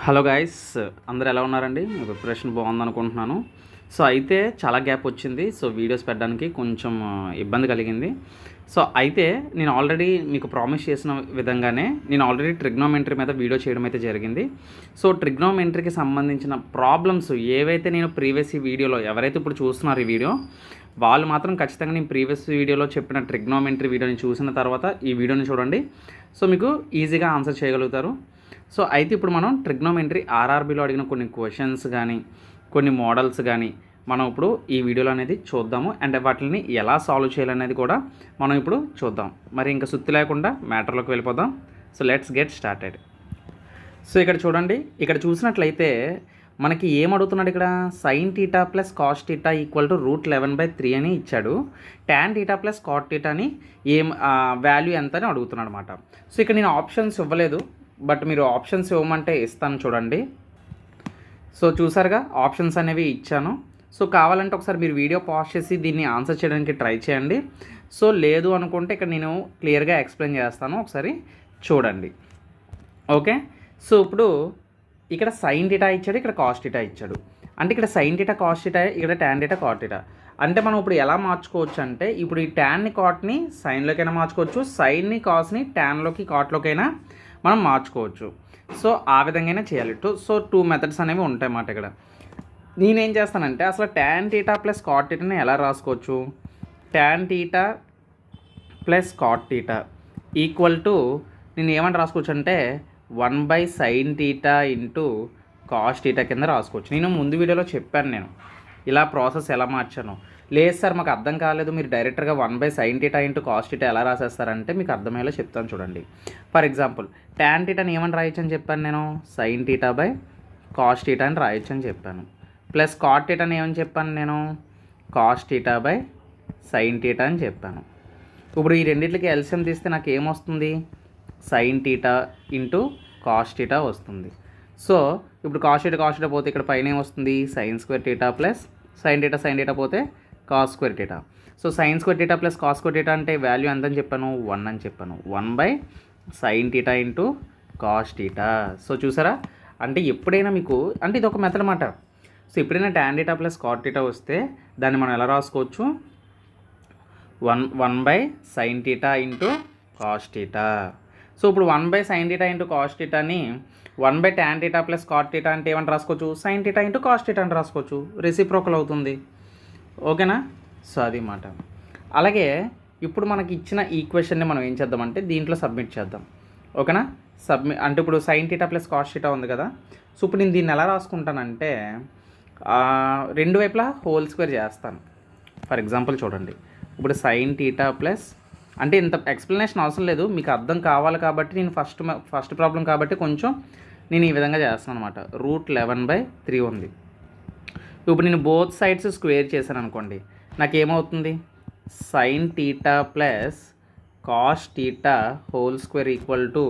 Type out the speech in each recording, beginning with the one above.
Hello guys, అందరూ ఎలా ఉన్నారండి? మీ ప్రిపరేషన్ బాగుందనుకుంటున్నాను. సో అయితే చాలా గ్యాప్ వచ్చింది. సో వీడియోస్ పెట్టడానికి కొంచెం ఇబ్బంది కలిగింది. సో అయితే నేను ఆల్రెడీ మీకు ప్రామిస్ చేసిన విధంగానే నేను ఆల్రెడీ ట్రిగ్నోమెంట్రీ మీద వీడియో చేయడం అయితే జరిగింది. సో ట్రిగ్నోమెంట్రీకి సంబంధించిన ప్రాబ్లమ్స్ ఏవైతే నేను ప్రీవియస్ వీడియోలో ఎవరైతే ఇప్పుడు చూస్తున్నారు ఈ వీడియో, వాళ్ళు మాత్రం ఖచ్చితంగా నేను ప్రీవియస్ వీడియోలో చెప్పిన ట్రిగ్నోమెంట్రీ వీడియోని చూసిన తర్వాత ఈ వీడియోని చూడండి. సో మీకు ఈజీగా ఆన్సర్ చేయగలుగుతారు. సో అయితే ఇప్పుడు మనం ట్రిగ్నోమెంట్రీ ఆర్ఆర్బీలో అడిగిన కొన్ని క్వశ్చన్స్ కానీ కొన్ని మోడల్స్ కానీ మనం ఇప్పుడు ఈ వీడియోలో అనేది చూద్దాము. అండ్ వాటిని ఎలా సాల్వ్ చేయాలనేది కూడా మనం ఇప్పుడు చూద్దాం. మరి ఇంకా సుత్తి లేకుండా మ్యాటర్లోకి వెళ్ళిపోదాం. So let's get started. So ఇక్కడ చూడండి, ఇక్కడ చూసినట్లయితే మనకి ఏం అడుగుతున్నాడు ఇక్కడ? Sign theta plus cos theta equal to √11/3 అని ఇచ్చాడు. ట్యాన్ టీటా ప్లస్ కాట్ టీటాని ఏం వాల్యూ ఎంత అని అడుగుతున్నాడు అనమాట. సో ఇక్కడ నేను ఆప్షన్స్ ఇవ్వలేదు, బట్ మీరు ఆప్షన్స్ ఇవ్వమంటే ఇస్తాను చూడండి. సో చూసారుగా ఆప్షన్స్ అనేవి ఇచ్చాను. సో కావాలంటే ఒకసారి మీరు వీడియో పాజ్ చేసి దీన్ని ఆన్సర్ చేయడానికి ట్రై చేయండి. సో లేదు అనుకుంటే ఇక్కడ నేను క్లియర్గా ఎక్స్ప్లెయిన్ చేస్తాను, ఒకసారి చూడండి. ఓకే, సో ఇప్పుడు ఇక్కడ సైన్ టీటా ఇచ్చాడు, ఇక్కడ కాస్ టీటా ఇచ్చాడు. అంటే ఇక్కడ సైన్ టీటా కాస్ టీటా, ఇక్కడ ట్యాన్ టీటా కాట్ టీటా. అంటే మనం ఇప్పుడు ఎలా మార్చుకోవచ్చు అంటే, ఇప్పుడు ఈ ట్యాన్ని కాట్ని సైన్లోకైనా మార్చుకోవచ్చు, సైన్ని కాస్ని ట్యాన్లోకి కాట్లోకైనా మనం మార్చుకోవచ్చు. సో ఆ విధంగానే చేయాలి. సో 2 మెథడ్స్ అనేవి ఉంటాయి అన్నమాట. ఇక్కడ నేనేం చేస్తానంటే అసలు ట్యాన్ టీటా ప్లస్ కాట్ టీటాని ఎలా రాసుకోవచ్చు? Tan theta plus cot theta equal to నేను ఏమంటే రాసుకోవచ్చు అంటే 1/sin theta into cos theta కింద రాసుకోవచ్చు. నేను ముందు వీడియోలో చెప్పాను నేను ఇలా ప్రాసెస్ ఎలా మార్చాను. లేదు సార్ మాకు అర్థం కాలేదు, మీరు డైరెక్ట్గా 1/sin theta into cos theta ఎలా రాసేస్తారంటే మీకు అర్థమయ్యేలా చెప్తాను చూడండి. ఫర్ ఎగ్జాంపుల్ ట్యాన్ టీటాని ఏమని రాయొచ్చు అని చెప్పాను నేను? Sine theta by cos theta అని రాయొచ్చు అని చెప్పాను. ప్లస్ కాట్ టీటాని ఏమని చెప్పాను నేను? Cos theta by sine theta అని చెప్పాను. ఇప్పుడు ఈ రెండింటికి ఎల్సిఎం తీస్తే నాకు ఏమొస్తుంది? Sine theta into cos theta వస్తుంది. సో ఇప్పుడు కాస్ టీటా పోతే ఇక్కడ పైన ఏమొస్తుంది? Sine square theta plus sine theta పోతే cos square theta. So sine square theta plus cos square theta అంటే వాల్యూ ఎంత అని చెప్పాను? 1 అని చెప్పాను. 1/sin theta into cos theta. So చూసారా, అంటే ఎప్పుడైనా మీకు అంటే ఇది ఒక మెథడ్ అన్నమాట. సో ఎప్పుడైనా tan theta plus cot theta వస్తే దాన్ని మనం ఎలా రాసుకోవచ్చు? 1/sin theta into cos theta. So ఇప్పుడు 1/sin టీటా ఇంటూ కాస్ టీటాని 1/tan theta plus cot theta అంటే ఏమని రాసుకోవచ్చు? Sine theta into cos theta అని రాసుకోవచ్చు. రెసిప్రోకల్ అవుతుంది. ఓకేనా? సో అది మాట. అలాగే ఇప్పుడు మనకి ఇచ్చిన ఈక్వేషన్ని మనం ఏం చేద్దామంటే దీంట్లో సబ్మిట్ చేద్దాం. ఓకేనా? అంటే ఇప్పుడు sign theta plus cos theta ఉంది కదా. సో ఇప్పుడు నేను దీన్ని ఎలా రాసుకుంటానంటే రెండు వైపులా హోల్ స్క్వేర్ చేస్తాను. ఫర్ ఎగ్జాంపుల్ చూడండి, ఇప్పుడు సైన్ టీటా ప్లస్ అంటే ఇంత ఎక్స్ప్లెనేషన్ అవసరం లేదు, మీకు అర్థం కావాలి కాబట్టి నేను ఫస్ట్ ప్రాబ్లం కాబట్టి కొంచెం నేను ఈ విధంగా చేస్తాను అనమాట. √11/3 ఉంది. ఇప్పుడు నేను బోత్ సైడ్స్ స్క్వేర్ చేశాను అనుకోండి, నాకేమవుతుంది? Sine theta plus cos theta whole square equal to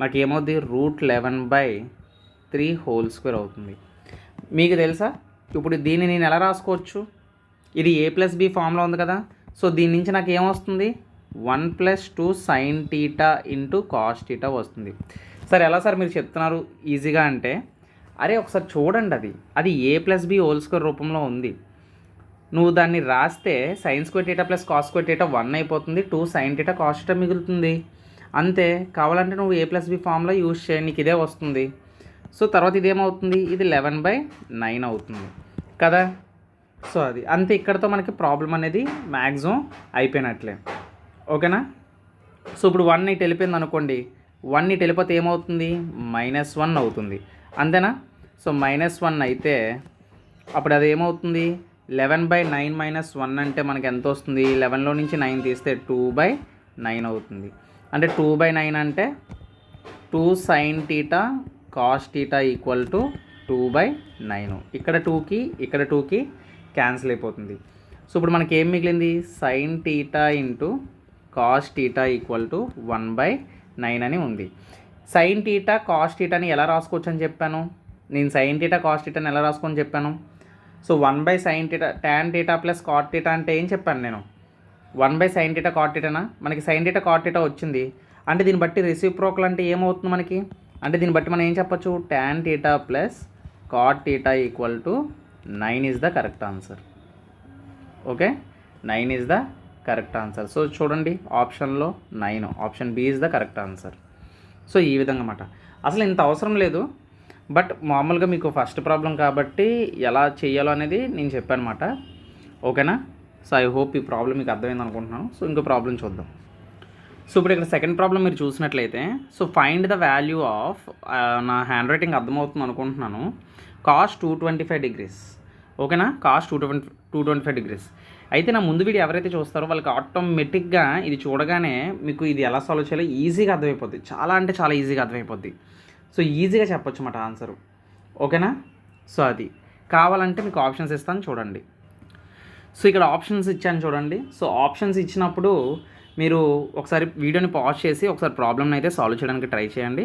నాకేమవుతుంది? √11/3 హోల్ స్క్వేర్ అవుతుంది. మీకు తెలుసా ఇప్పుడు దీన్ని నేను ఎలా రాసుకోవచ్చు? ఇది a+b ఫామ్లో ఉంది కదా. సో దీని నుంచి నాకు ఏమొస్తుంది? 1+2 sign theta into cos theta వస్తుంది. సార్ ఎలా సార్ మీరు చెప్తున్నారు ఈజీగా అంటే, అరే ఒకసారి చూడండి, అది a+b హోల్ స్క్వేర్ రూపంలో ఉంది. నువ్వు దాన్ని రాస్తే sign square theta plus cos square theta 1 అయిపోతుంది, 2 సైన్ టీటా కాస్ టీటా మిగులుతుంది. అంతే. కావాలంటే నువ్వు a+b ఫామ్లో యూజ్ చేయి, నీకు ఇదే వస్తుంది. సో తర్వాత ఇదేమవుతుంది? ఇది 11/9 అవుతుంది కదా. సో అది అంతే. ఇక్కడతో మనకి ప్రాబ్లం అనేది మ్యాక్సిమం అయిపోయినట్లే. ఓకేనా? సో ఇప్పుడు 1 ఇటు వెళ్ళిపోయింది అనుకోండి, 1 ఇటు వెళ్ళిపోతే ఏమవుతుంది? -1 అవుతుంది. అంతేనా? సో -1 అయితే అప్పుడు అది ఏమవుతుంది? 11/9 - 1 అంటే మనకి ఎంత వస్తుంది? 11లో నుంచి 9 తీస్తే 2/9 అవుతుంది. అంటే 2/9 అంటే 2 sine theta cos theta equal to 2/9. ఇక్కడ 2కి క్యాన్సిల్ అయిపోతుంది. సో ఇప్పుడు మనకి ఏం మిగిలింది? Sign theta into cos theta equal to 1/9 అని ఉంది. సైన్ టీటా కాస్ టీటాని ఎలా రాసుకోవచ్చు అని చెప్పాను నేను? సైన్ టీటా కాస్ టీటాని ఎలా రాసుకోని చెప్పాను? So 1/sin theta tan theta plus cot theta అంటే ఏం చెప్పాను నేను? 1/sin theta cot టీటానా? మనకి సైన్ టీటా కాట్ టీటా వచ్చింది. అంటే దీన్ని బట్టి రెసిప్రోకల్ అంటే ఏమవుతుంది మనకి? అంటే దీన్ని బట్టి మనం ఏం చెప్పచ్చు, tan θ plus cot θ equal to 9 is the correct answer. Okay, 9 is the correct answer. So చూడండి ఆప్షన్లో 9, option B is the correct answer. So ఈ విధంగా అన్నమాట. అసలు ఇంత అవసరం లేదు, బట్ మామూలుగా మీకు ఫస్ట్ ప్రాబ్లం కాబట్టి ఎలా చేయాలో అనేది నేను చెప్పాను అనమాట. ఓకేనా? సో ఐ హోప్ ఈ ప్రాబ్లం మీకు అర్థమైంది అనుకుంటున్నాను. సో ఇంకో ప్రాబ్లం చూద్దాం. సో ఇప్పుడు ఇక్కడ సెకండ్ ప్రాబ్లం మీరు చూసినట్లయితే, so find the value of, నా హ్యాండ్ రైటింగ్ అర్థమవుతుంది అనుకుంటున్నాను, cos 225 degrees. ఓకేనా? cos 225 degrees. అయితే నా ముందు వీడియో ఎవరైతే చూస్తారో వాళ్ళకి ఆటోమేటిక్గా ఇది చూడగానే మీకు ఇది ఎలా సాల్వ్ చేయాలో ఈజీగా అర్థమైపోద్ది. చాలా అంటే చాలా ఈజీగా అర్థమైపోద్ది. సో ఈజీగా చెప్పొచ్చు అన్నమాట ఆన్సరు. ఓకేనా? సో అది కావాలంటే మీకు ఆప్షన్స్ ఇస్తాను చూడండి. సో ఇక్కడ ఆప్షన్స్ ఇచ్చాను చూడండి. సో ఆప్షన్స్ ఇచ్చినప్పుడు మీరు ఒకసారి వీడియోని పాజ్ చేసి ఒకసారి ప్రాబ్లమ్ని అయితే సాల్వ్ చేయడానికి ట్రై చేయండి.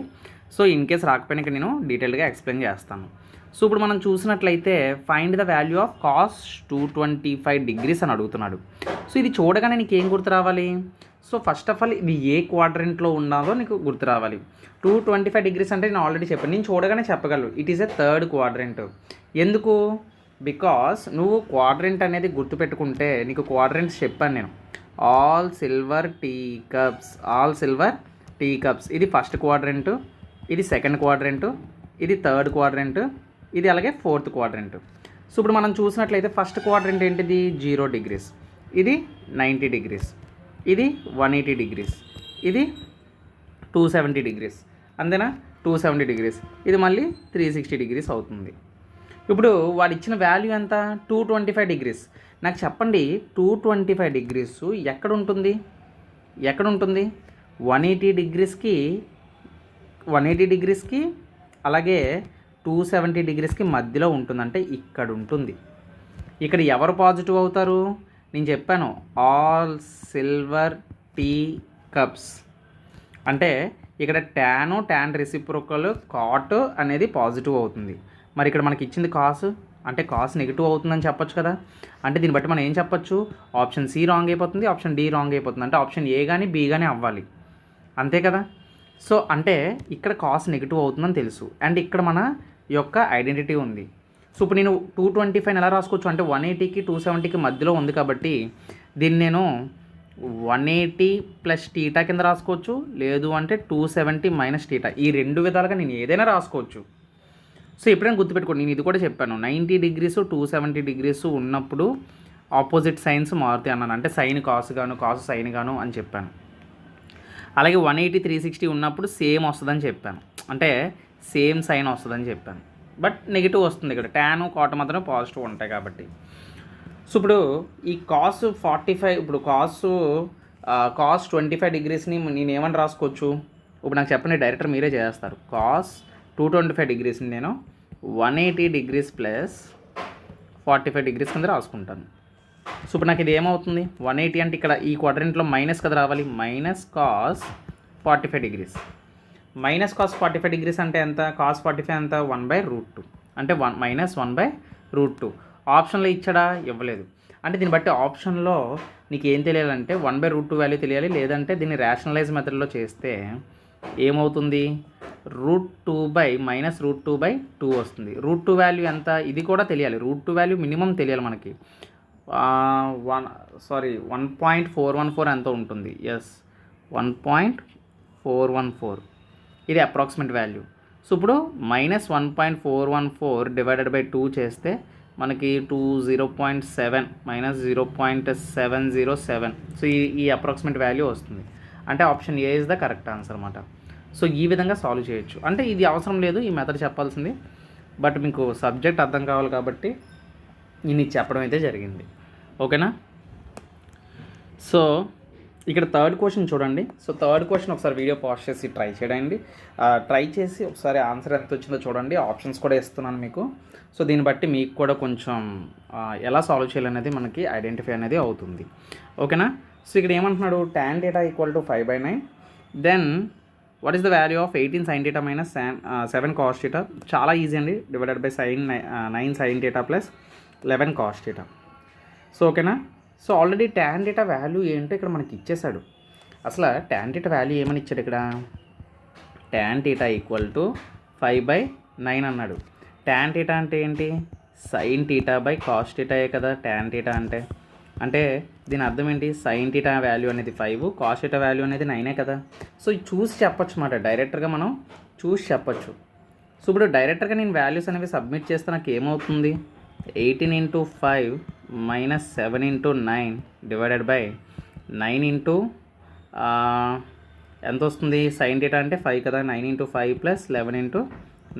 సో ఇన్ కేస్ రాకపోయినా ఇక్కడ నేను డీటెయిల్గా ఎక్స్ప్లెయిన్ చేస్తాను. సో ఇప్పుడు మనం చూసినట్లయితే find the value of cos 225 degrees అని అడుగుతున్నాడు. సో ఇది చూడగానే నీకు ఏం గుర్తు రావాలి? సో ఫస్ట్ ఆఫ్ ఆల్ ఇది ఏ క్వాడ్రెంట్లో ఉన్నదో నీకు గుర్తు రావాలి. 225 degrees అంటే నేను ఆల్రెడీ చెప్పాను, నేను చూడగానే చెప్పగలను it is a third quadrant. ఎందుకు? బికాస్ నువ్వు క్వాడ్రెంట్ అనేది గుర్తుపెట్టుకుంటే నీకు క్వాడ్రెంట్స్ చెప్పాను నేను. ఆల్ సిల్వర్ టీ కప్స్, ఇది ఫస్ట్ క్వాడ్రెంట్, ఇది సెకండ్ క్వాడ్రెంట్, ఇది థర్డ్ క్వాడ్రెంట్, ఇది అలాగే ఫోర్త్ క్వాడ్రెంట్. సో ఇప్పుడు మనం చూసినట్లయితే ఫస్ట్ క్వాడ్రెంట్ ఏంటిది? 0 degrees, ఇది 90 degrees, ఇది 180 degrees, ఇది 270 degrees, అంతేనా? 270 degrees, ఇది మళ్ళీ 360 degrees అవుతుంది. ఇప్పుడు వాడు ఇచ్చిన వాల్యూ ఎంత? 225 degrees. నాకు చెప్పండి 225 degrees ఎక్కడ ఉంటుంది? 180 degreesకి అలాగే 270 degreesకి మధ్యలో ఉంటుందంటే ఇక్కడ ఉంటుంది. ఇక్కడ ఎవరు పాజిటివ్ అవుతారు? నేను చెప్పాను ఆల్ సిల్వర్ టీ కప్స్. అంటే ఇక్కడ tan రెసిప్రోకల్ cot అనేది పాజిటివ్ అవుతుంది. మరి ఇక్కడ మనకి ఇచ్చింది కాస్, అంటే కాస్ నెగిటివ్ అవుతుందని చెప్పొచ్చు కదా. అంటే దీన్ని బట్టి మనం ఏం చెప్పొచ్చు? ఆప్షన్ సి రాంగ్ అయిపోతుంది, ఆప్షన్ డి రాంగ్ అయిపోతుంది. అంటే ఆప్షన్ ఏ కానీ బి కానీ అవ్వాలి, అంతే కదా. సో అంటే ఇక్కడ కాస్ నెగిటివ్ అవుతుందని తెలుసు, అండ్ ఇక్కడ మన యొక్క ఐడెంటిటీ ఉంది. సో ఇప్పుడు నేను 225 ఎలా రాసుకోవచ్చు అంటే 180కి 270కి మధ్యలో ఉంది కాబట్టి దీన్ని నేను 180 ప్లస్ టీటా కింద రాసుకోవచ్చు, లేదు అంటే 270 మైనస్ టీటా. ఈ రెండు విధాలుగా నేను ఏదైనా రాసుకోవచ్చు. సో ఎప్పుడైనా గుర్తుపెట్టుకోండి, నేను ఇది కూడా చెప్పాను, 90 degrees 270 degrees ఉన్నప్పుడు ఆపోజిట్ సైన్స్ మారుతాయి అన్నాను. అంటే సైన్ కాస్ గాను, కాస్ సైన్ గాను అని చెప్పాను. అలాగే 180 360 ఉన్నప్పుడు సేమ్ వస్తుందని చెప్పాను, అంటే సేమ్ సైన్ వస్తుందని చెప్పాను. బట్ నెగిటివ్ వస్తుంది ఇక్కడ, tan cot మాత్రమే పాజిటివ్ ఉంటాయి కాబట్టి. సో ఇప్పుడు ఈ cos 45, ఇప్పుడు cos 25 degreesని నేను ఏమని రాసుకోవచ్చు? ఇప్పుడు నాకు చెప్పండి, డైరెక్టర్ మీరే చేస్తారు. cos 225 degreesని నేను 180 degrees ప్లస్ 45 degrees కింద రాసుకుంటాను. సో ఇప్పుడు నాకు ఇది ఏమవుతుంది? 180 అంటే ఇక్కడ ఈ క్వాడ్రెంట్లో మైనస్ కదా రావాలి, minus cos 45 degrees. Minus cos 45 degrees అంటే ఎంత? cos 45 ఎంత? 1/√2, అంటే -1/√2. ఆప్షన్లో ఇచ్చాడా? ఇవ్వలేదు. అంటే దీన్ని బట్టి ఆప్షన్లో నీకు ఏం తెలియాలంటే 1/√2 వాల్యూ తెలియాలి, లేదంటే దీన్ని రేషనలైజ్ మెథడ్లో చేస్తే ఏమవుతుంది? -√2/2 వస్తుంది. √2 వాల్యూ ఎంత? ఇది కూడా తెలియాలి. √2 వాల్యూ మినిమం తెలియాలి మనకి. 1.414 ఎంత ఉంటుంది? ఎస్, 1.414 ఇది అప్రాక్సిమేట్ వాల్యూ. సో ఇప్పుడు -1.414 డివైడెడ్ బై 2 చేస్తే మనకి 0.7 -0.707. సో ఈ అప్రాక్సిమేట్ వాల్యూ వస్తుంది. అంటే option A is the correct answer అన్నమాట. సో ఈ విధంగా సాల్వ్ చేయొచ్చు. అంటే ఇది అవసరం లేదు ఈ మెథడ్ చెప్పాల్సింది, బట్ మీకు సబ్జెక్ట్ అర్థం కావాలి కాబట్టి నేను చెప్పడం అయితే జరిగింది. ఓకేనా? సో ఇక్కడ థర్డ్ క్వశ్చన్ చూడండి. సో థర్డ్ క్వశ్చన్ ఒకసారి వీడియో పాజ్ చేసి ట్రై చేయండి. ట్రై చేసి ఒకసారి ఆన్సర్ ఎంత వచ్చిందో చూడండి. ఆప్షన్స్ కూడా ఇస్తున్నాను మీకు. సో దీన్ని బట్టి మీకు కూడా కొంచెం ఎలా సాల్వ్ చేయాలనేది మనకి ఐడెంటిఫై అనేది అవుతుంది. ఓకేనా? సో ఇక్కడ ఏమంటున్నాడు? tan θ = 5/9. Then what is the value of 18 sin θ minus 7 cos θ? చాలా ఈజీ అండి. Divided by 9 sin θ plus 11 cos θ. So ఓకేనా? సో ఆల్రెడీ tan θ వాల్యూ ఏంటో ఇక్కడ మనకి ఇచ్చేసాడు. అసలు tan θ వాల్యూ ఏమని ఇచ్చాడు ఇక్కడ? tan θ ఈక్వల్ టు 5/9 అన్నాడు. tan θ అంటే ఏంటి? sin θ బై cos θ కదా tan θ అంటే. అంటే దీని అర్థం ఏంటి? sin θ వాల్యూ అనేది 5, cos θ వాల్యూ అనేది 9 కదా. సో చూసి చెప్పొచ్చు అన్నమాట, డైరెక్ట్గా మనం చూసి చెప్పొచ్చు. సో ఇప్పుడు డైరెక్ట్గా నేను వాల్యూస్ అనేవి సబ్మిట్ చేస్తే నాకు ఏమవుతుంది? 18 into 5 minus 7 into 9 divided by 9 into ఎంత వస్తుంది? sin θ అంటే 5 కదా, 9 ఇంటూ 5 ప్లస్ 11 ఇంటూ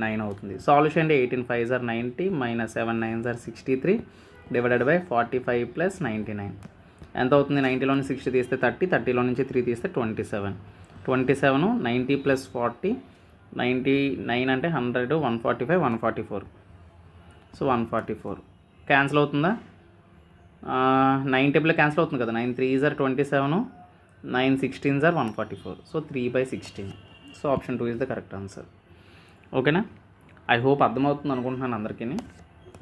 9 అవుతుంది. సాల్యూషన్ అంటే 18 5 r 90 minus 7 9 r 63 divided by 45 plus 99 ఎంత అవుతుంది? 90లో నుంచి 60 తీస్తే 30, 30లో నుంచి 3 తీస్తే 27, 27 90 ప్లస్ 40 99 అంటే 100, 145 144. సో 144 క్యాన్సిల్ అవుతుందా? 9 టేబుల్లో క్యాన్సిల్ అవుతుంది కదా. 9 3 are 27, 9 16 are 144. So 3/16. So option 2 is the correct answer. ఓకేనా? ఐ హోప్ అర్థమవుతుంది అనుకుంటున్నాను అందరికీ.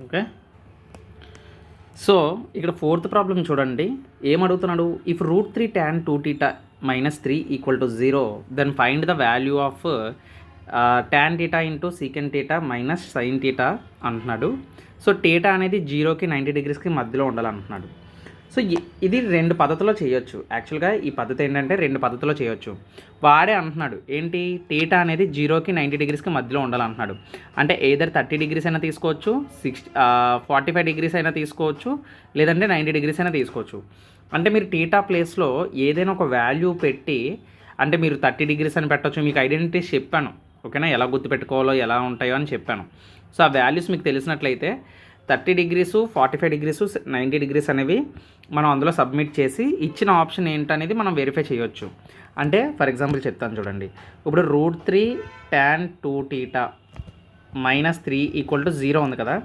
ఓకే, సో ఇక్కడ 4th ప్రాబ్లం చూడండి. ఏమడుగుతున్నాడు? If √3 tan 2θ minus 3 equal to 0 then find the value of tan θ into secant θ minus sin θ అంటున్నాడు. సో θ అనేది 0కి 90 డిగ్రీస్కి మధ్యలో ఉండాలంటున్నాడు. సో ఇది 2 పద్ధతిలో చేయొచ్చు. యాక్చువల్గా ఈ పద్ధతి ఏంటంటే 2 పద్ధతిలో చేయొచ్చు. వాడే అంటున్నాడు ఏంటి? θ అనేది 0కి 90 డిగ్రీస్కి మధ్యలో ఉండాలంటున్నాడు. అంటే ఏదర్ 30 డిగ్రీస్ అయినా తీసుకోవచ్చు, 45 డిగ్రీస్ అయినా తీసుకోవచ్చు, లేదంటే 90 డిగ్రీస్ అయినా తీసుకోవచ్చు. అంటే మీరు θ ప్లేస్లో ఏదైనా ఒక వాల్యూ పెట్టి, అంటే మీరు 30 డిగ్రీస్ అని పెట్టవచ్చు. మీకు ఐడెంటిటీస్ చెప్పాను, ఓకేనా, ఎలా గుర్తుపెట్టుకోవాలో ఎలా ఉంటాయో అని చెప్పాను. సో ఆ వాల్యూస్ మీకు తెలిసినట్లయితే 30 డిగ్రీసు, 45 డిగ్రీసు, 90 డిగ్రీస్ అనేవి మనం అందులో సబ్మిట్ చేసి ఇచ్చిన ఆప్షన్ ఏంటనేది మనం వెరిఫై చేయొచ్చు. అంటే ఫర్ ఎగ్జాంపుల్ చెప్తాను చూడండి. ఇప్పుడు √3 tan 2θ మైనస్ 3 ఈక్వల్ టు 0 ఉంది కదా.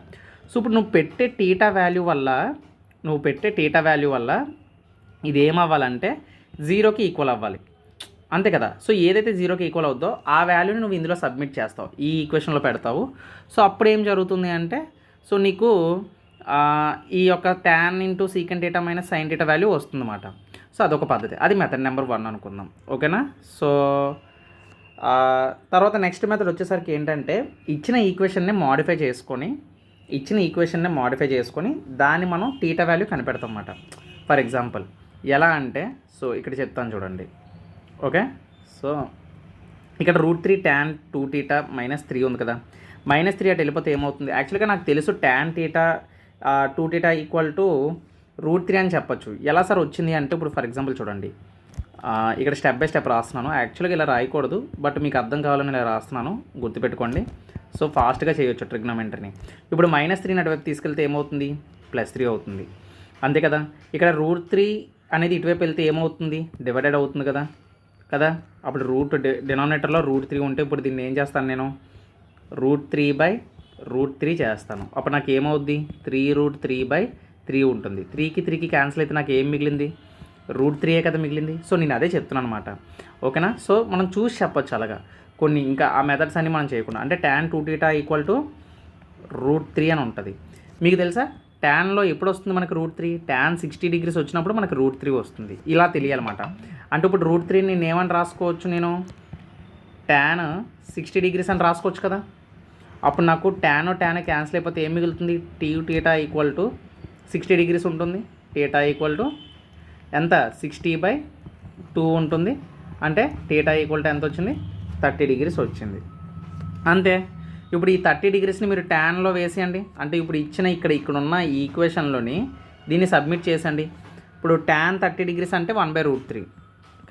సో ఇప్పుడు నువ్వు పెట్టే θ వాల్యూ వల్ల ఇది ఏమవ్వాలంటే 0కి ఈక్వల్ అవ్వాలి, అంతే కదా. సో ఏదైతే 0కి ఈక్వల్ అవుద్దో ఆ వాల్యూని నువ్వు ఇందులో సబ్మిట్ చేస్తావు, ఈ ఈక్వేషన్లో పెడతావు. సో అప్పుడు ఏం జరుగుతుంది అంటే, సో నీకు ఈ యొక్క tan into secant θ minus sin θ value వస్తుందన్నమాట. సో అదొక పద్ధతి, అది మెథడ్ నెంబర్ 1 అనుకుందాం. ఓకేనా? సో తర్వాత నెక్స్ట్ మెథడ్ వచ్చేసరికి ఏంటంటే ఇచ్చిన ఈక్వేషన్ని మాడిఫై చేసుకొని దాన్ని మనం θ వాల్యూ కనిపెడతాం అన్నమాట. ఫర్ ఎగ్జాంపుల్ ఎలా అంటే, సో ఇక్కడ చెప్తాను చూడండి. ఓకే, సో ఇక్కడ √3 tan 2θ మైనస్ 3 ఉంది కదా. మైనస్ 3 అటు వెళ్ళిపోతే ఏమవుతుంది? యాక్చువల్గా నాకు తెలుసు tan θ 2θ ఈక్వల్ టు √3 అని చెప్పొచ్చు. ఎలా సార్ వచ్చింది అంటే, ఇప్పుడు ఫర్ ఎగ్జాంపుల్ చూడండి, ఇక్కడ స్టెప్ బై స్టెప్ రాస్తున్నాను. యాక్చువల్గా ఇలా రాయకూడదు, బట్ మీకు అర్థం కావాలని ఇలా రాస్తున్నాను, గుర్తుపెట్టుకోండి. సో ఫాస్ట్గా చేయొచ్చు ట్రిగ్నోమెట్రీని. ఇప్పుడు -3 అటువైపు తీసుకెళ్తే ఏమవుతుంది? +3 అవుతుంది, అంతే కదా. ఇక్కడ √3 అనేది ఇటువైపు వెళ్తే ఏమవుతుంది? డివైడెడ్ అవుతుంది కదా. అప్పుడు డినామినేటర్లో √3 ఉంటే ఇప్పుడు దీన్ని ఏం చేస్తాను నేను? √3/√3 చేస్తాను. అప్పుడు నాకు ఏమవుద్ది? 3√3/3 ఉంటుంది. 3కి 3కి క్యాన్సిల్ అయితే నాకు ఏం మిగిలింది? √3 కదా మిగిలింది. సో నేను అదే చెప్తున్నాను అనమాట. ఓకేనా? సో మనం చూసి చెప్పొచ్చు అలాగా కొన్ని, ఇంకా ఆ మెథడ్స్ అన్ని మనం చేయకుండా. అంటే tan 2θ ఈక్వల్ టు √3 అని ఉంటుంది. మీకు తెలుసా ట్యాన్లో ఎప్పుడు వస్తుంది మనకి √3? tan 60 డిగ్రీస్ వచ్చినప్పుడు మనకి √3 వస్తుంది. ఇలా తెలియాలన్నమాట. అంటే ఇప్పుడు √3 నేను ఏమని రాసుకోవచ్చు? నేను tan 60 డిగ్రీస్ అని రాసుకోవచ్చు కదా. అప్పుడు నాకు tan క్యాన్సిల్ అయిపోతే ఏం మిగులుతుంది? θ ఈక్వల్ టు 60 డిగ్రీస్ ఉంటుంది. θ ఈక్వల్ టు ఎంత? 60/2 ఉంటుంది. అంటే θ ఈక్వల్ టు ఎంత వచ్చింది? 30 డిగ్రీస్ వచ్చింది, అంతే. ఇప్పుడు ఈ 30 డిగ్రీస్ని మీరు ట్యాన్లో వేసేయండి. అంటే ఇప్పుడు ఇచ్చిన ఇక్కడ ఉన్న ఈ ఈక్వేషన్లోని దీన్ని సబ్మిట్ చేసండి. ఇప్పుడు tan 30 డిగ్రీస్ అంటే 1/√3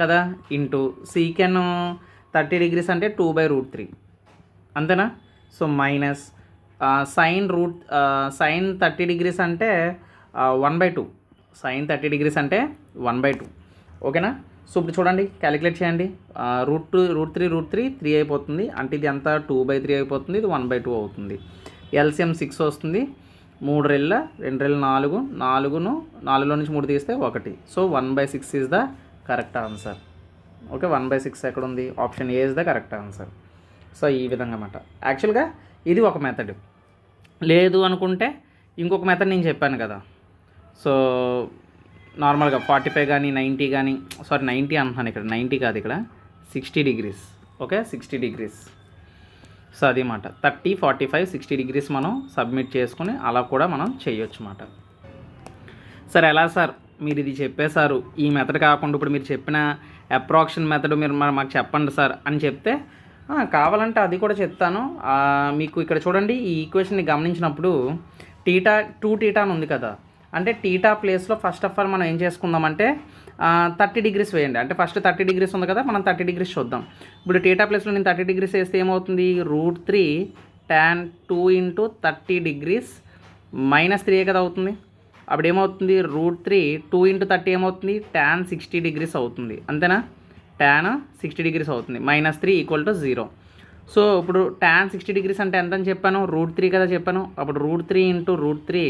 కదా, ఇంటూ సీకెన్ 30 డిగ్రీస్ అంటే 2/√3, అంతేనా. సో మైనస్ sin 30 డిగ్రీస్ అంటే 1/2, sin 30 డిగ్రీస్ అంటే 1/2. ఓకేనా? సో ఇప్పుడు చూడండి, క్యాలిక్యులేట్ చేయండి. √3 అయిపోతుంది. అంటే ఇది అంతా 2/3 అయిపోతుంది, ఇది 1/2 అవుతుంది. LCM 6 వస్తుంది. 3 రెళ్ళ 2 రెళ్ళ 4, 4లో నుంచి 3 తీస్తే 1. So 1/6 is the correct answer. Okay, 1/6 ఎక్కడ ఉంది? Option A is the correct answer. So ఈ విధంగా అన్నమాట. యాక్చువల్గా ఇది ఒక మెథడ్. లేదు అనుకుంటే ఇంకొక మెథడ్ నేను చెప్పాను కదా. సో నార్మల్గా 45 కానీ 90 కానీ, 90 అంటున్నాను, ఇక్కడ 90 కాదు, ఇక్కడ 60 డిగ్రీస్. Okay, 60 degrees. సో అది మాట 30, 45, 60 డిగ్రీస్ మనం సబ్మిట్ చేసుకుని అలా కూడా మనం చేయొచ్చు అన్నమాట. సార్ ఎలా సార్ మీరు ఇది చెప్పేశారు, ఈ మెథడ్ కాకుండా ఇప్పుడు మీరు చెప్పిన అప్రాక్షన్ మెథడ్ మీరు మాకు చెప్పండి సార్ అని చెప్తే కావాలంటే అది కూడా చెప్తాను. మీకు ఇక్కడ చూడండి, ఈ ఈక్వేషన్ని గమనించినప్పుడు టీటా 2θ అని ఉంది కదా, అంటే టీటా ప్లేస్లో ఫస్ట్ ఆఫ్ ఆల్ మనం ఏం చేసుకుందామంటే 30 డిగ్రీస్ వేయండి. అంటే ఫస్ట్ 30 డిగ్రీస్ ఉంది కదా, మనం 30 డిగ్రీస్ చూద్దాం. ఇప్పుడు టీటా ప్లేస్లో నేను 30 డిగ్రీస్ వేస్తే ఏమవుతుంది, √3 tan 2 × 30 డిగ్రీస్ -3 కదా అవుతుంది. అప్పుడు ఏమవుతుంది, √3 2 × 30 ఏమవుతుంది, tan 60 డిగ్రీస్ అవుతుంది. అంతేనా, tan 60 డిగ్రీస్ అవుతుంది. -3 = 0. సో ఇప్పుడు tan 60 డిగ్రీస్ అంటే ఎంత అని చెప్పాను, √3 కదా చెప్పాను. అప్పుడు √3 × √3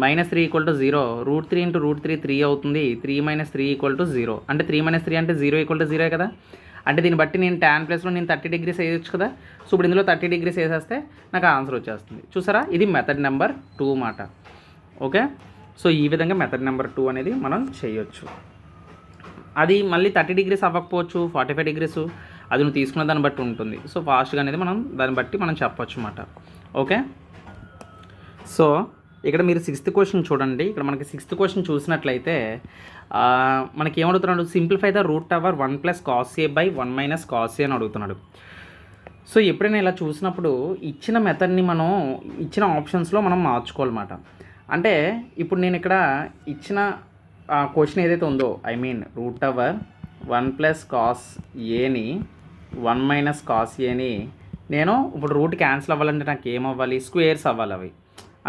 -3 = 0. √3 × √3 3 అవుతుంది. 3 - 3 = 0. అంటే 3 - 3 అంటే 0 = 0 కదా. అంటే దీన్ని బట్టి నేను tan ప్లేస్లో నేను 30 డిగ్రీస్ వేయచ్చు కదా. సో ఇప్పుడు ఇందులో 30 డిగ్రీస్ వేసేస్తే నాకు ఆన్సర్ వచ్చేస్తుంది. చూసారా, ఇది మెథడ్ నెంబర్ 2 మాట. ఓకే, సో ఈ విధంగా మెథడ్ నెంబర్ 2 అనేది మనం చేయొచ్చు. అది మళ్ళీ 30 డిగ్రీస్ అవ్వకపోవచ్చు, 45 డిగ్రీస్, అది నువ్వు తీసుకున్న దాన్ని బట్టి ఉంటుంది. సో ఫాస్ట్గా అనేది మనం దాన్ని బట్టి మనం చెప్పొచ్చు అన్నమాట. ఓకే, సో ఇక్కడ మీరు 6th క్వశ్చన్ చూడండి. ఇక్కడ మనకి 6th క్వశ్చన్ చూసినట్లయితే మనకి ఏమడుగుతున్నాడు, simplify the √1 + cos A / 1 - cos A అని అడుగుతున్నాడు. సో ఎప్పుడైనా ఇలా చూసినప్పుడు ఇచ్చిన మెథడ్ని మనం ఇచ్చిన ఆప్షన్స్లో మనం మార్చుకోవాలన్నమాట. అంటే ఇప్పుడు నేను ఇక్కడ ఇచ్చిన క్వశ్చన్ ఏదైతే ఉందో, ఐ మీన్ √1 + cos Aని 1 - cos Aని నేను ఇప్పుడు రూట్ క్యాన్సిల్ అవ్వాలంటే నాకు ఏమవ్వాలి, స్క్వేర్స్ అవ్వాలి అవి,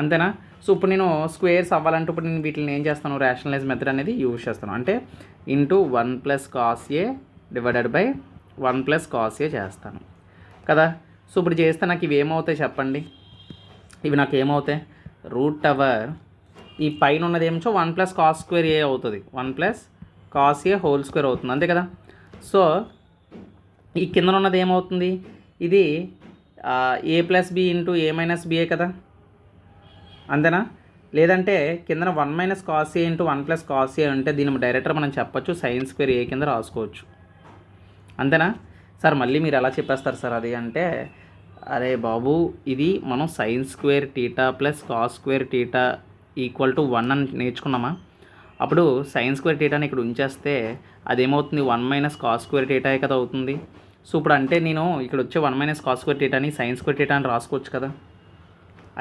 అంతేనా. సో ఇప్పుడు నేను స్క్వేర్స్ అవ్వాలంటే ఇప్పుడు నేను వీటిని ఏం చేస్తాను, రేషనలైజ్ మెథడ్ అనేది యూజ్ చేస్తాను. అంటే *1 + cos A / 1 + cos A చేస్తాను కదా. సో ఇప్పుడు చేస్తే నాకు ఇవి ఏమవుతాయి చెప్పండి, ఇవి నాకు ఏమవుతాయి, ఈ పైన ఉన్నది ఏమో 1 + cos² A అవుతుంది, 1 + cos A² అవుతుంది, అంతే కదా. సో ఈ కింద ఉన్నది ఏమవుతుంది, ఇది A + B × A - B కదా, అంతేనా. లేదంటే కింద 1 - cos A × 1 + cos A అంటే దీని డైరెక్టర్ మనం చెప్పచ్చు sin² A కింద రాసుకోవచ్చు, అంతేనా. సార్ మళ్ళీ మీరు ఎలా చెప్పేస్తారు సార్ అది అంటే, అరే బాబు ఇది మనం sin² θ + cos² θ = 1 అని నేర్చుకున్నామా. అప్పుడు sin² θని ఇక్కడ ఉంచేస్తే అదేమవుతుంది, 1 - cos² θ కదా అవుతుంది. సో ఇప్పుడు అంటే నేను ఇక్కడ వచ్చే 1 - cos² θని sin² θ అని రాసుకోవచ్చు కదా,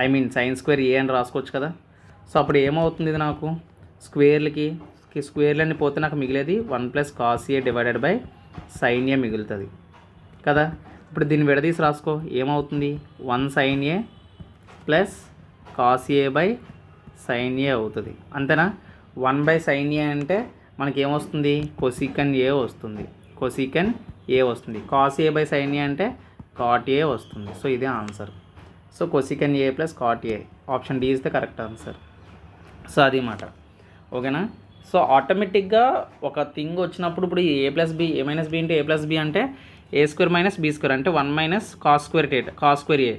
ఐ మీన్ sin² A అని రాసుకోవచ్చు కదా. సో అప్పుడు ఏమవుతుంది, ఇది నాకు స్క్వేర్లన్నీ పోతే నాకు మిగిలేది 1 + cos A / sin A మిగులుతుంది కదా. ఇప్పుడు దీన్ని విడదీసి రాసుకో, ఏమవుతుంది, 1 sin A + cos A / sin A అవుతుంది, అంతేనా. 1/sin A అంటే మనకి ఏమొస్తుంది, cosecant A వస్తుంది, cosecant A వస్తుంది. cos A / sin A అంటే cot A వస్తుంది. సో ఇదే answer. So cosecant A + cot A, option D is the correct answer. So అది మాట, ఓకేనా. సో ఆటోమేటిక్గా ఒక థింగ్ వచ్చినప్పుడు ఇప్పుడు A + B, A - B × A + B అంటే A² - B² అంటే 1 - cos² A,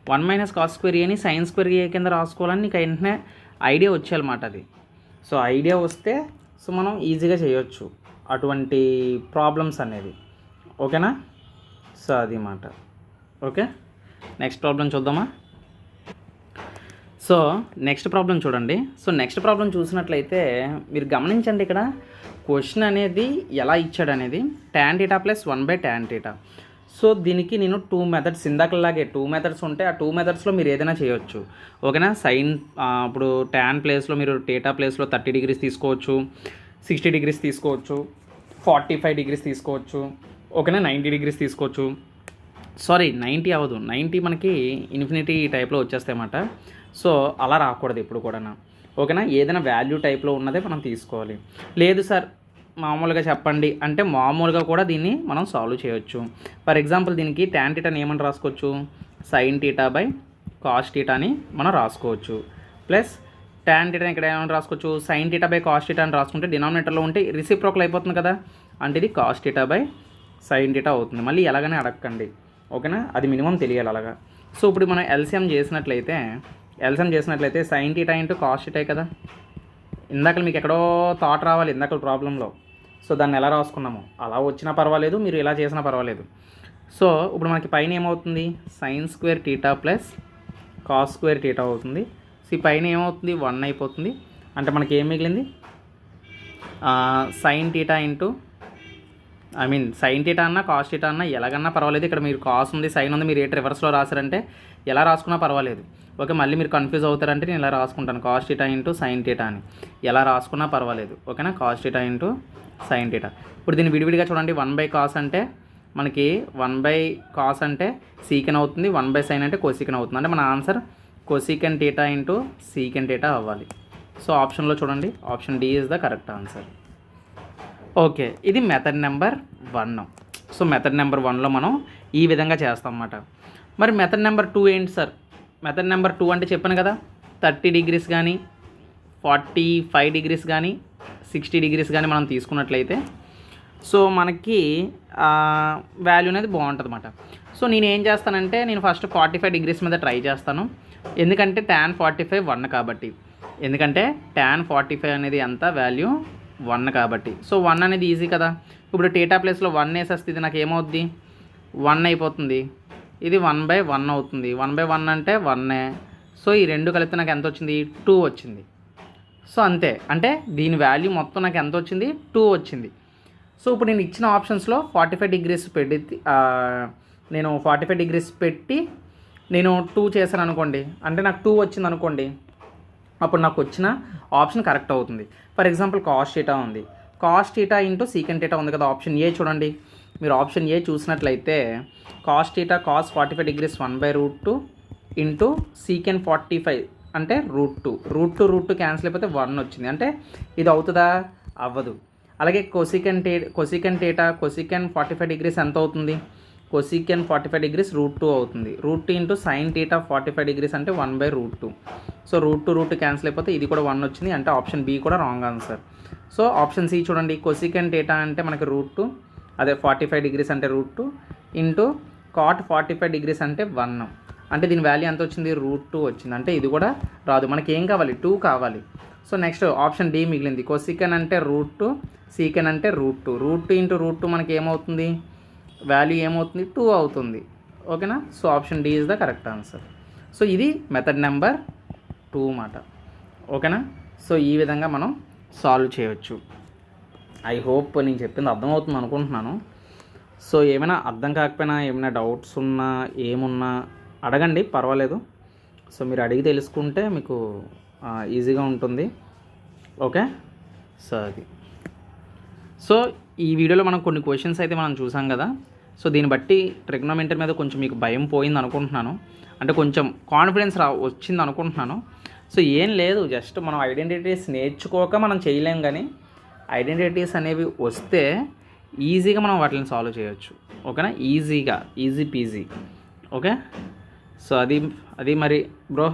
1 - cos² Aని sin² A కింద రాసుకోవాలని నీకు వెంటనే ఐడియా వచ్చేయాలన్నమాట అది. సో ఐడియా వస్తే సో మనం ఈజీగా చేయొచ్చు అటువంటి ప్రాబ్లమ్స్ అనేది, ఓకేనా. సో అది మాట. ఓకే, నెక్స్ట్ ప్రాబ్లం చూద్దామా. సో నెక్స్ట్ ప్రాబ్లం చూడండి. సో నెక్స్ట్ ప్రాబ్లం చూసినట్లయితే మీరు గమనించండి, ఇక్కడ క్వశ్చన్ అనేది ఎలా ఇచ్చాడు అనేది tan θ + 1/tan θ. సో దీనికి నేను 2 మెథడ్స్, ఇందాకలాగే 2 మెథడ్స్ ఉంటే ఆ 2 మెథడ్స్లో మీరు ఏదైనా చేయొచ్చు, ఓకేనా. ఇప్పుడు tan ప్లేస్లో మీరు θ ప్లేస్లో 30 డిగ్రీస్ తీసుకోవచ్చు, 60 డిగ్రీస్ తీసుకోవచ్చు, 45 డిగ్రీస్ తీసుకోవచ్చు, ఓకేనా, 90 డిగ్రీస్ తీసుకోవచ్చు. సారీ 90 అవ్వదు, 90 మనకి ఇన్ఫినిటీ టైప్లో వచ్చేస్తాయి అన్నమాట. సో అలా రాకూడదు ఎప్పుడు కూడా, ఓకేనా. ఏదైనా వాల్యూ టైప్లో ఉన్నదే మనం తీసుకోవాలి. లేదు సార్ మామూలుగా చెప్పండి అంటే మామూలుగా కూడా దీన్ని మనం సాల్వ్ చేయొచ్చు. ఫర్ ఎగ్జాంపుల్ దీనికి tan θని ఏమని రాసుకోవచ్చు, sin θ / cos θ అని మనం రాసుకోవచ్చు. ప్లస్ tan θని ఇక్కడ ఏమని రాసుకోవచ్చు, sin θ / cos θ అని రాసుకుంటే డినామినేటర్లో ఉంటే రిసిప్రోకల్ అయిపోతుంది కదా, అంటే ఇది cos θ / sin θ అవుతుంది. మళ్ళీ ఎలాగనే అడగండి, ఓకేనా, అది మినిమం తెలియాలి అలాగా. సో ఇప్పుడు మనం ఎల్సిఎం చేసినట్లయితే sin θ × cos θ కదా. ఇందాక మీకు ఎక్కడో థాట్ రావాలి ఇందాక ప్రాబ్లంలో. సో దాన్ని ఎలా రాసుకున్నాము అలా వచ్చినా పర్వాలేదు, మీరు ఇలా చేసినా పర్వాలేదు. సో ఇప్పుడు మనకి పైన ఏమవుతుంది, sign square theta plus cos square theta అవుతుంది. సో ఈ పైన ఏమవుతుంది, 1 అయిపోతుంది. అంటే మనకి ఏం మిగిలింది, sign theta into sine theta అన్న కాస్ టీటా అన్న ఎలాగన్నా పర్వాలేదు. ఇక్కడ మీరు కాస్ ఉంది, సైన్ ఉంది, మీరు రివర్స్లో రాసారంటే ఎలా రాసుకున్నా పర్వాలేదు. ఓకే, మళ్ళీ మీరు కన్ఫ్యూజ్ అవుతారంటే నేను ఇలా రాసుకుంటాను, cos theta into sine theta అని. ఎలా రాసుకున్నా పర్వాలేదు. ఓకేనా, cos theta into sine theta. ఇప్పుడు దీన్ని విడివిడిగా చూడండి. 1/cos అంటే మనకి 1/cos అంటే సీకెన్ అవుతుంది, 1/sin అంటే కోసీకెన్ అవుతుంది. అంటే మన answer cosecant theta into secant theta అవ్వాలి. సో ఆప్షన్లో చూడండి, option D is the correct answer. Okay, ఇది method number 1. So method number 1లో మనం ఈ విధంగా చేస్తాం అన్నమాట. మరి మెథడ్ నెంబర్ 2 ఏంటి సార్? మెథడ్ నెంబర్ 2 అంటే చెప్పాను కదా, 30 degrees కానీ 45 degrees కానీ 60 degrees కానీ మనం తీసుకున్నట్లయితే సో మనకి వాల్యూ అనేది బాగుంటుంది అన్నమాట. సో నేను ఏం చేస్తానంటే నేను ఫస్ట్ 45 degrees మీద ట్రై చేస్తాను. ఎందుకంటే tan 45 1 కాబట్టి. ఎందుకంటే tan 45 అనేది ఎంత వాల్యూ 1 కాబట్టి. సో 1 అనేది ఈజీ కదా. ఇప్పుడు టీటా ప్లేస్లో 1 వేసేస్తే ఇది నాకు ఏమవుద్ది, 1 అయిపోతుంది. ఇది 1/1 అవుతుంది. 1/1 అంటే 1. సో ఈ రెండు కలిపితే నాకు ఎంత వచ్చింది, 2 వచ్చింది. సో అంతే, అంటే దీని వాల్యూ మొత్తం నాకు ఎంత వచ్చింది, 2 వచ్చింది. సో ఇప్పుడు నేను ఇచ్చిన ఆప్షన్స్లో 45 degrees పెట్టి నేను 45 degrees పెట్టి నేను 2 చేశాను అనుకోండి, అంటే నాకు 2 వచ్చింది అనుకోండి, అప్పుడు నాకు వచ్చిన ఆప్షన్ కరెక్ట్ అవుతుంది. ఫర్ ఎగ్జాంపుల్ కాస్ టీటా ఉంది, cos theta into secant theta ఉంది కదా, ఆప్షన్ ఏ చూడండి. మీరు ఆప్షన్ ఏ చూసినట్లయితే cos theta cos 45 degrees 1/√2 into సీకెన్ 45 అంటే √2. √2 క్యాన్సిల్ అయిపోతే 1 వచ్చింది. అంటే ఇది అవుతుందా, అవ్వదు. అలాగే కొసికెన్ టీటా కొసికెన్ 45 degrees ఎంత అవుతుంది, కొసికెన్ 45 degrees √2 అవుతుంది. √2 ఇంటూ సైన్ టీటా 45 degrees అంటే 1/√2. సో √2 క్యాన్సిల్ అయిపోతే ఇది కూడా 1 వచ్చింది. అంటే ఆప్షన్ బి కూడా wrong answer. So option C చూడండి, కొసికెన్ టీటా అంటే మనకి √2, అదే 45 degrees అంటే √2 ఇంటూ కాట్ 45 degrees అంటే 1. అంటే దీని వాల్యూ ఎంత వచ్చింది, √2 వచ్చింది. అంటే ఇది కూడా రాదు. మనకి ఏం కావాలి, 2 కావాలి. సో నెక్స్ట్ ఆప్షన్ డి మిగిలింది. కొసికెన్ అంటే √2, సీకెన్ అంటే √2. √2 ఇంటూ √2 మనకి ఏమవుతుంది, వాల్యూ ఏమవుతుంది, 2 అవుతుంది. ఓకేనా. So option D is the correct answer. So ఇది మెథడ్ నెంబర్ 2 మాట. ఓకేనా. సో ఈ విధంగా మనం సాల్వ్ చేయవచ్చు. ఐ హోప్ నేను చెప్పింది అర్థమవుతుంది అనుకుంటున్నాను. సో ఏమైనా అర్థం కాకపోయినా, ఏమైనా డౌట్స్ ఉన్నా, ఏమున్నా అడగండి, పర్వాలేదు. సో మీరు అడిగి తెలుసుకుంటే మీకు ఈజీగా ఉంటుంది. ఓకే. సో అది. సో ఈ వీడియోలో మనం కొన్ని క్వశ్చన్స్ అయితే మనం చూసాం కదా. సో దీన్ని బట్టి ట్రిగ్నోమెట్రీ మీద కొంచెం మీకు భయం పోయింది అనుకుంటున్నాను, అంటే కొంచెం కాన్ఫిడెన్స్ వచ్చింది అనుకుంటున్నాను. సో ఏం లేదు, జస్ట్ మనం ఐడెంటిటీస్ నేర్చుకోక మనం చేయలేం, కానీ ఐడెంటిటీస్ అనేవి వస్తే ఈజీగా మనం వాటిని సాల్వ్ చేయొచ్చు. ఓకేనా, ఈజీగా, ఈజీ పీజీ. ఓకే. సో అది మరి బ్రో,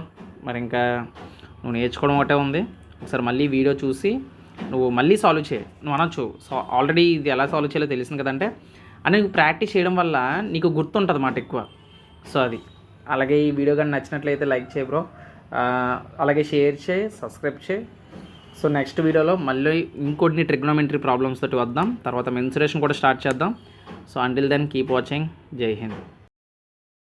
మరి ఇంకా నువ్వు నేర్చుకోవడం ఒకటే ఉంది. ఒకసారి మళ్ళీ వీడియో చూసి నువ్వు మళ్ళీ సాల్వ్ చేయి. నువ్వు అనొచ్చు, సో ఆల్రెడీ ఇది ఎలా సాల్వ్ చేయాలో తెలిసింది కదంటే, అని నీకు ప్రాక్టీస్ చేయడం వల్ల నీకు గుర్తుంటుంది మాట ఎక్కువ. సో అది. అలాగే ఈ వీడియో కానీ నచ్చినట్లయితే లైక్ చేయి బ్రో, అలాగే షేర్ చేయి, సబ్స్క్రైబ్ చేయి. సో నెక్స్ట్ వీడియోలో మళ్ళీ ఇంకొన్ని ట్రిగ్నోమెట్రీ ప్రాబ్లమ్స్ తోటి వద్దాం. తర్వాత మెన్సురేషన్ కూడా స్టార్ట్ చేద్దాం. So until then keep watching. Jai Hind.